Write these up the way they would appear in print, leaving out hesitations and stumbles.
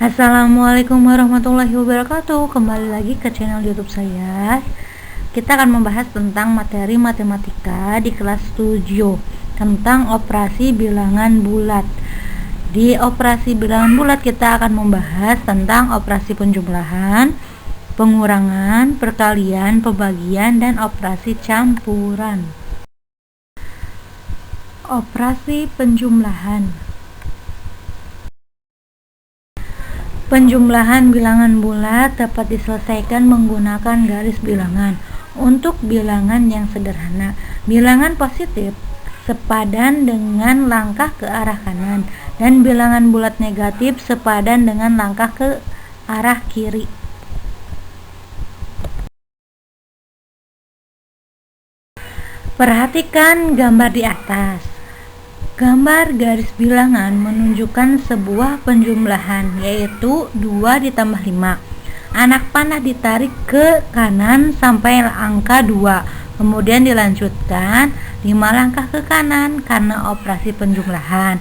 Assalamualaikum warahmatullahi wabarakatuh. Kembali lagi ke channel YouTube saya. Kita akan membahas tentang materi matematika di kelas 7 tentang operasi bilangan bulat. Di operasi bilangan bulat kita akan membahas tentang operasi penjumlahan, pengurangan, perkalian, pembagian, dan operasi campuran. Operasi penjumlahan. Penjumlahan bilangan bulat dapat diselesaikan menggunakan garis bilangan. Untuk bilangan yang sederhana, bilangan positif sepadan dengan langkah ke arah kanan, dan bilangan bulat negatif sepadan dengan langkah ke arah kiri. Perhatikan gambar di atas. Gambar garis bilangan menunjukkan sebuah penjumlahan, yaitu 2 ditambah 5. Anak panah ditarik ke kanan sampai angka 2, kemudian dilanjutkan 5 langkah ke kanan karena operasi penjumlahan,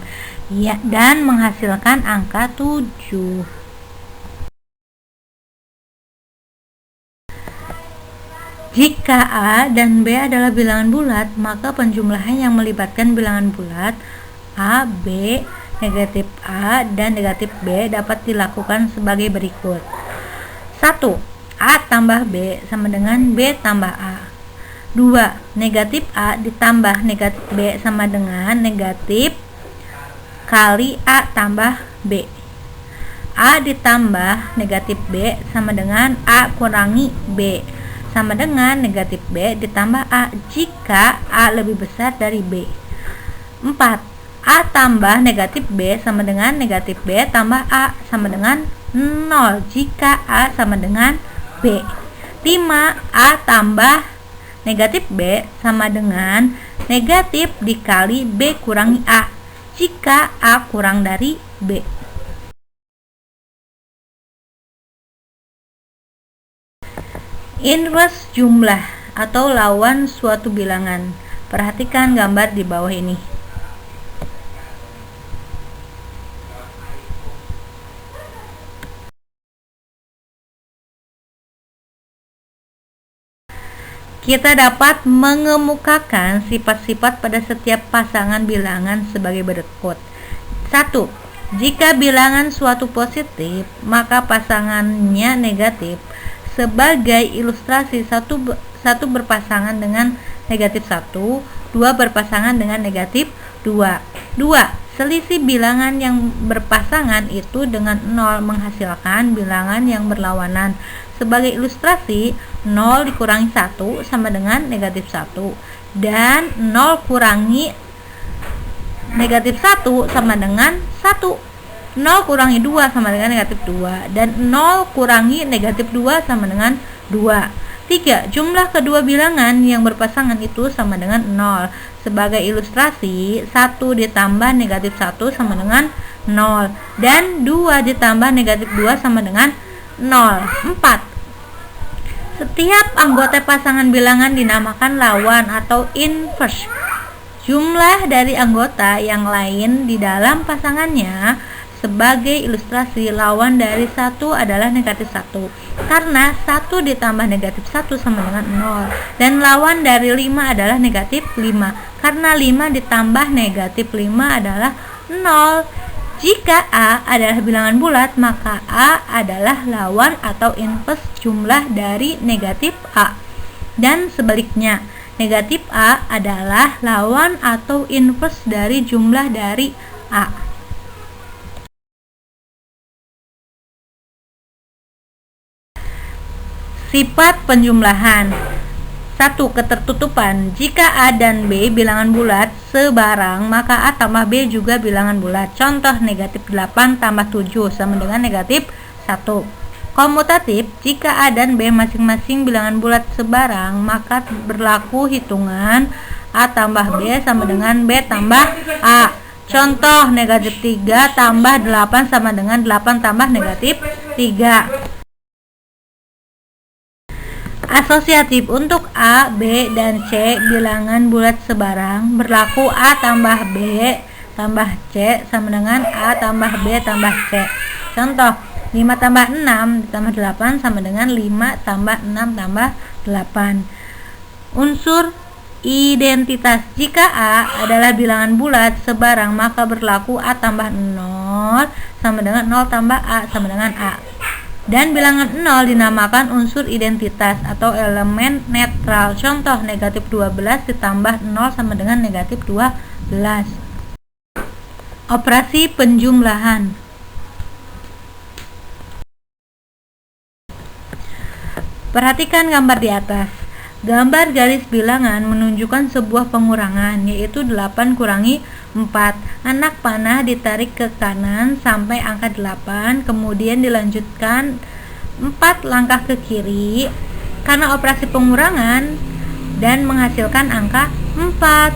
dan menghasilkan angka 7. Jika A dan B adalah bilangan bulat, maka penjumlahan yang melibatkan bilangan bulat A, B, negatif A, dan negatif B dapat dilakukan sebagai berikut. 1. A tambah B sama dengan B tambah A. 2. Negatif A ditambah negatif B sama dengan negatif kali A tambah B. A ditambah negatif B sama dengan A kurangi B, sama dengan negatif B ditambah A jika A lebih besar dari B. 4. A tambah negatif B sama dengan negatif B tambah A sama dengan 0 jika A sama dengan B. 5. A tambah negatif B sama dengan negatif dikali B kurangi A jika A kurang dari B. Inverse jumlah atau lawan suatu bilangan. Perhatikan gambar di bawah ini. Kita dapat mengemukakan sifat-sifat pada setiap pasangan bilangan sebagai berikut. 1. Jika bilangan suatu positif, maka pasangannya negatif. Sebagai ilustrasi, 1 berpasangan dengan negatif 1, 2 berpasangan dengan negatif 2. 2. Selisih bilangan yang berpasangan itu dengan 0 menghasilkan bilangan yang berlawanan. Sebagai ilustrasi, 0 dikurangi 1 sama dengan negatif 1, dan 0 kurangi negatif 1 sama dengan 1. 0 kurangi 2 sama dengan negatif 2, dan 0 kurangi negatif 2 sama dengan 2. 3. Jumlah kedua bilangan yang berpasangan itu sama dengan 0. Sebagai ilustrasi, 1 ditambah negatif 1 sama dengan 0, dan 2 ditambah negatif 2 sama dengan 0. 4. Setiap anggota pasangan bilangan dinamakan lawan atau inverse. Jumlah dari anggota yang lain di dalam pasangannya. Sebagai ilustrasi, lawan dari 1 adalah negatif 1 karena 1 ditambah negatif 1 sama dengan 0, dan lawan dari 5 adalah negatif 5 karena 5 ditambah negatif 5 adalah 0. Jika A adalah bilangan bulat, maka A adalah lawan atau inverse jumlah dari negatif A, dan sebaliknya, negatif A adalah lawan atau inverse dari jumlah dari A. Sifat penjumlahan. 1. Ketertutupan. Jika A dan B bilangan bulat sebarang, maka A tambah B juga bilangan bulat. Contoh, negatif 8 tambah 7 sama dengan negatif 1. Komutatif. Jika A dan B masing-masing bilangan bulat sebarang, maka berlaku hitungan A tambah B sama dengan B tambah A. Contoh, negatif 3 tambah 8 sama dengan 8 tambah negatif 3. Asosiatif. Untuk A, B, dan C bilangan bulat sebarang, berlaku A tambah B tambah C sama dengan A tambah B tambah C. Contoh, 5 tambah 6 ditambah 8 sama dengan 5 tambah 6 tambah 8. Unsur identitas. Jika A adalah bilangan bulat sebarang, maka berlaku A tambah 0 sama dengan 0 tambah A sama dengan A. Dan bilangan 0 dinamakan unsur identitas atau elemen netral. Contoh, negatif 12 ditambah 0 sama dengan negatif 12. Operasi penjumlahan. Perhatikan gambar di atas. Gambar garis bilangan menunjukkan sebuah pengurangan, yaitu 8 kurangi 4. Anak panah ditarik ke kanan sampai angka 8, kemudian dilanjutkan 4 langkah ke kiri karena operasi pengurangan dan menghasilkan angka 4.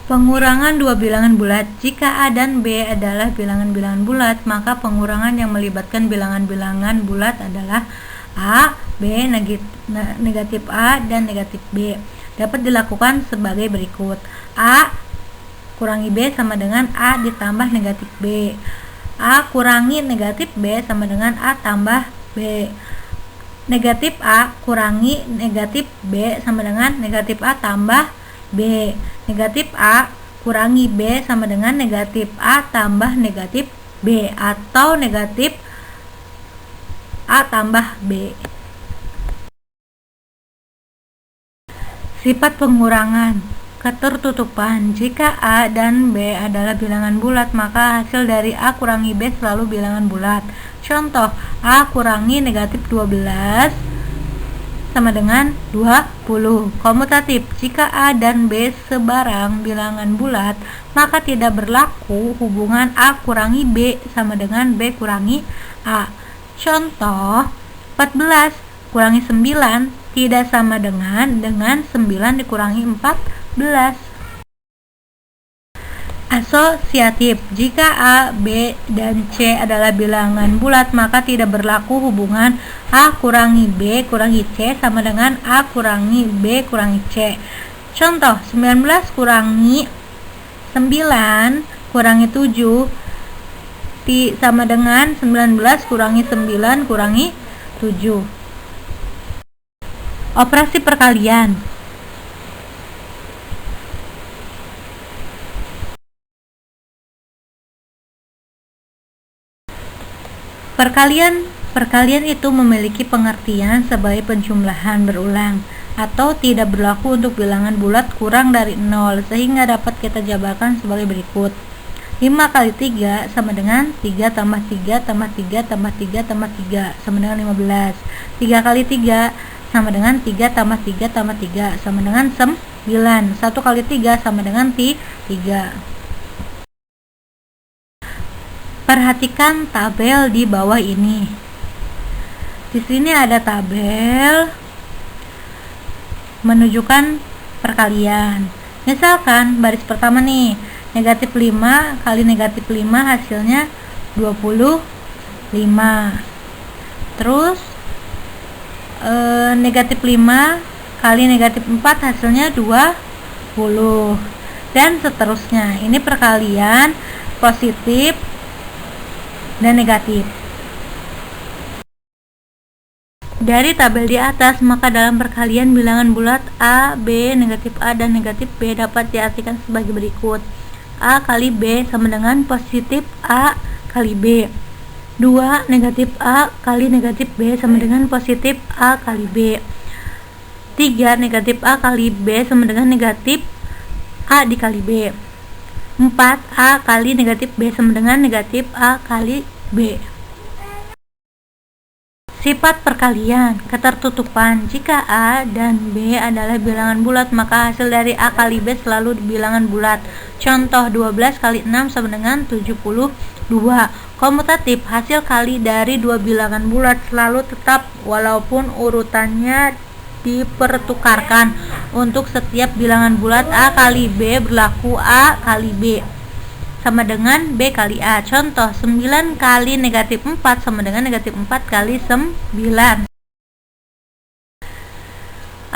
Pengurangan dua bilangan bulat. Jika A dan B adalah bilangan-bilangan bulat, maka pengurangan yang melibatkan bilangan-bilangan bulat adalah A, B, negatif A, dan negatif B. Dapat dilakukan sebagai berikut. A kurangi B sama dengan A ditambah negatif B. A kurangi negatif B sama dengan A tambah B. Negatif A kurangi negatif B sama dengan negatif A tambah B. Negatif A kurangi B sama dengan negatif A tambah negatif B atau negatif A tambah B. Sifat pengurangan. Ketertutupan. Jika A dan B adalah bilangan bulat, maka hasil dari A kurangi B selalu bilangan bulat. Contoh, A kurangi negatif 12 sama dengan 20. Komutatif. Jika A dan B sebarang bilangan bulat, maka tidak berlaku hubungan A kurangi B sama dengan B kurangi A. Contoh, 14 kurangi 9 tidak sama dengan 9 dikurangi 14. Asosiatif. Jika A, B, dan C adalah bilangan bulat, maka tidak berlaku hubungan A kurangi B kurangi C sama dengan A kurangi B kurangi C. Contoh, 19 kurangi 9 kurangi 7 sama dengan 19 kurangi 9 kurangi 7. Operasi perkalian. Perkalian itu memiliki pengertian sebagai penjumlahan berulang atau tidak berlaku untuk bilangan bulat kurang dari 0, sehingga dapat kita jabarkan sebagai berikut. 5 kali 3 sama dengan 3 tambah 3 tambah 3 tambah 3 tambah 3 sama dengan 15. 3 kali 3 sama dengan 3 tambah 3 tambah 3 sama dengan 9. 1 kali 3 sama dengan 3. Perhatikan tabel di bawah ini. Di sini ada tabel menunjukkan perkalian. Misalkan baris pertama nih, negatif 5 kali negatif 5 hasilnya 25. Terus negatif 5 kali negatif 4 hasilnya 20. Dan seterusnya. Ini perkalian positif dan negatif. Dari tabel di atas, maka dalam perkalian bilangan bulat A, B, negatif A, dan negatif B dapat diartikan sebagai berikut. A kali B sama dengan positif A kali B. 2 negatif A kali negatif B sama dengan positif A kali B. 3 negatif A kali B sama dengan negatif A dikali B. 4 A kali negatif B sama dengan negatif A kali B. Sifat perkalian. Ketertutupan. Jika A dan B adalah bilangan bulat, maka hasil dari A kali B selalu bilangan bulat. Contoh, 12 kali 6 sama dengan 72. Komutatif. Hasil kali dari dua bilangan bulat selalu tetap walaupun urutannya dipertukarkan. Untuk setiap bilangan bulat A kali B berlaku A kali B sama dengan B kali A. Contoh, 9 kali negatif 4 sama dengan negatif 4 kali 9.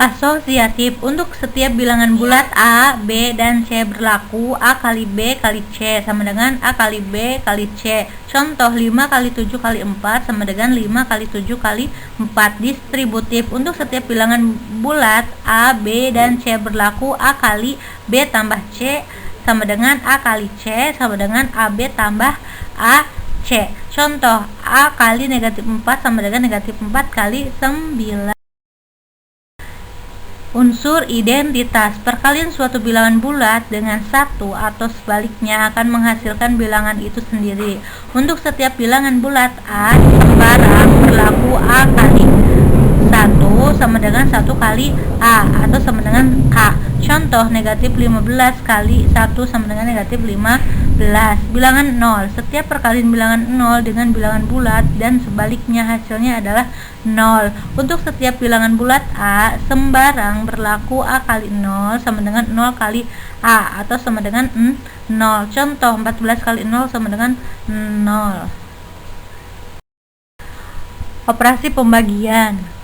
Asosiatif. Untuk setiap bilangan bulat A, B, dan C berlaku A kali B kali C sama dengan A kali B kali C. Contoh 5 kali 7 kali 4 sama dengan 5 kali 7 kali 4. Distributif. Untuk setiap bilangan bulat A, B, dan C berlaku A kali B tambah C sama dengan A kali C sama dengan AB tambah A C. Contoh A kali negatif 4 sama dengan negatif 4 kali 9. Unsur identitas. Perkalian suatu bilangan bulat dengan satu atau sebaliknya akan menghasilkan bilangan itu sendiri. Untuk setiap bilangan bulat A sembarang berlaku A kali 1 sama dengan 1 kali A atau sama dengan K. Contoh negatif 15 kali 1 sama dengan negatif 15. Bilangan 0. Setiap perkalian bilangan 0 dengan bilangan bulat dan sebaliknya hasilnya adalah 0. Untuk setiap bilangan bulat A sembarang berlaku A kali 0 sama dengan 0 kali A atau sama dengan 0. Contoh 14 kali 0 sama dengan 0. Operasi pembagian.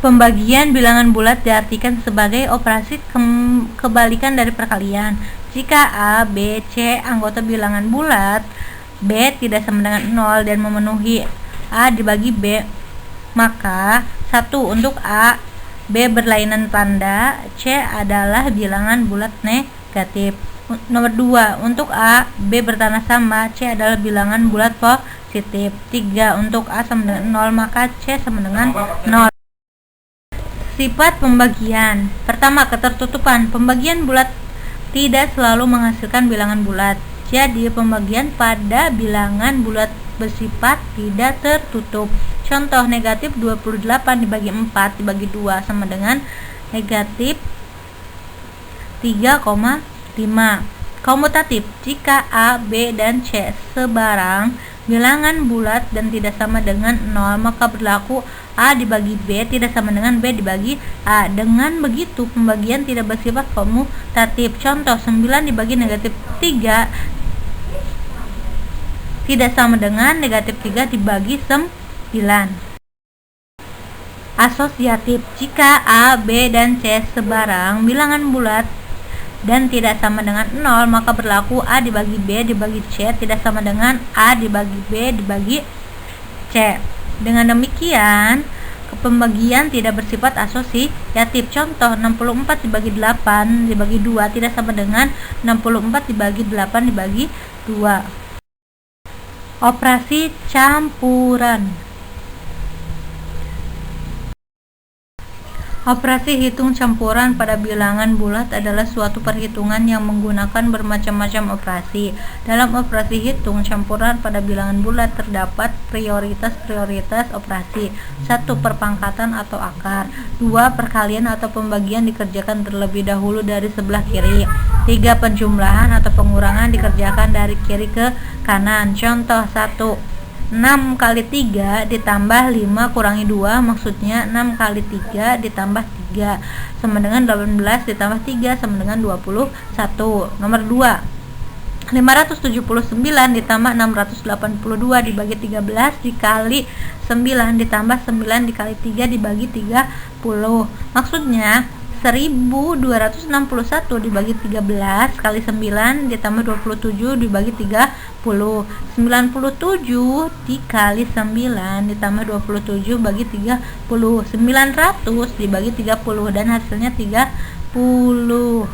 Pembagian bilangan bulat diartikan sebagai operasi kebalikan dari perkalian. Jika A, B, C anggota bilangan bulat, B tidak sama dengan 0 dan memenuhi A dibagi B, maka 1 untuk A, B berlainan tanda, C adalah bilangan bulat negatif. Nomor 2, untuk A, B bertanda sama, C adalah bilangan bulat positif. 3, untuk A sama dengan 0, maka C sama dengan 0. Sifat pembagian. Pertama, ketertutupan. Pembagian bulat tidak selalu menghasilkan bilangan bulat. Jadi, pembagian pada bilangan bulat bersifat tidak tertutup. Contoh negatif 28 dibagi 4 dibagi 2 sama dengan negatif 3,5. Komutatif. Jika A, B, dan C sebarang bilangan bulat dan tidak sama dengan 0, maka berlaku A dibagi B tidak sama dengan B dibagi A. Dengan begitu, pembagian tidak bersifat komutatif. Contoh 9 dibagi negatif 3 tidak sama dengan negatif 3 dibagi 9. Asosiatif. Jika A, B, dan C sebarang bilangan bulat dan tidak sama dengan 0, maka berlaku A dibagi B dibagi C tidak sama dengan A dibagi B dibagi C. Dengan demikian, pembagian tidak bersifat asosiatif. Contoh 64 dibagi 8 dibagi 2 tidak sama dengan 64 dibagi 8 dibagi 2. Operasi campuran. Operasi hitung campuran pada bilangan bulat adalah suatu perhitungan yang menggunakan bermacam-macam operasi. Dalam operasi hitung campuran pada bilangan bulat terdapat prioritas-prioritas operasi. 1. Perpangkatan atau akar. 2. Perkalian atau pembagian dikerjakan terlebih dahulu dari sebelah kiri. 3. Penjumlahan atau pengurangan dikerjakan dari kiri ke kanan. Contoh 1. 6 kali 3 ditambah 5 kurangi 2, maksudnya 6 kali 3 ditambah 3 sama dengan 18 ditambah 3 sama dengan 21. Nomor 2, 579 ditambah 682 dibagi 13 dikali 9 ditambah 9 dikali 3 dibagi 30. Maksudnya 1261 dibagi 13 kali 9 ditambah 27 dibagi 30. 97 dikali 9 ditambah 27 bagi 30. 900 dibagi 30 dan hasilnya 30.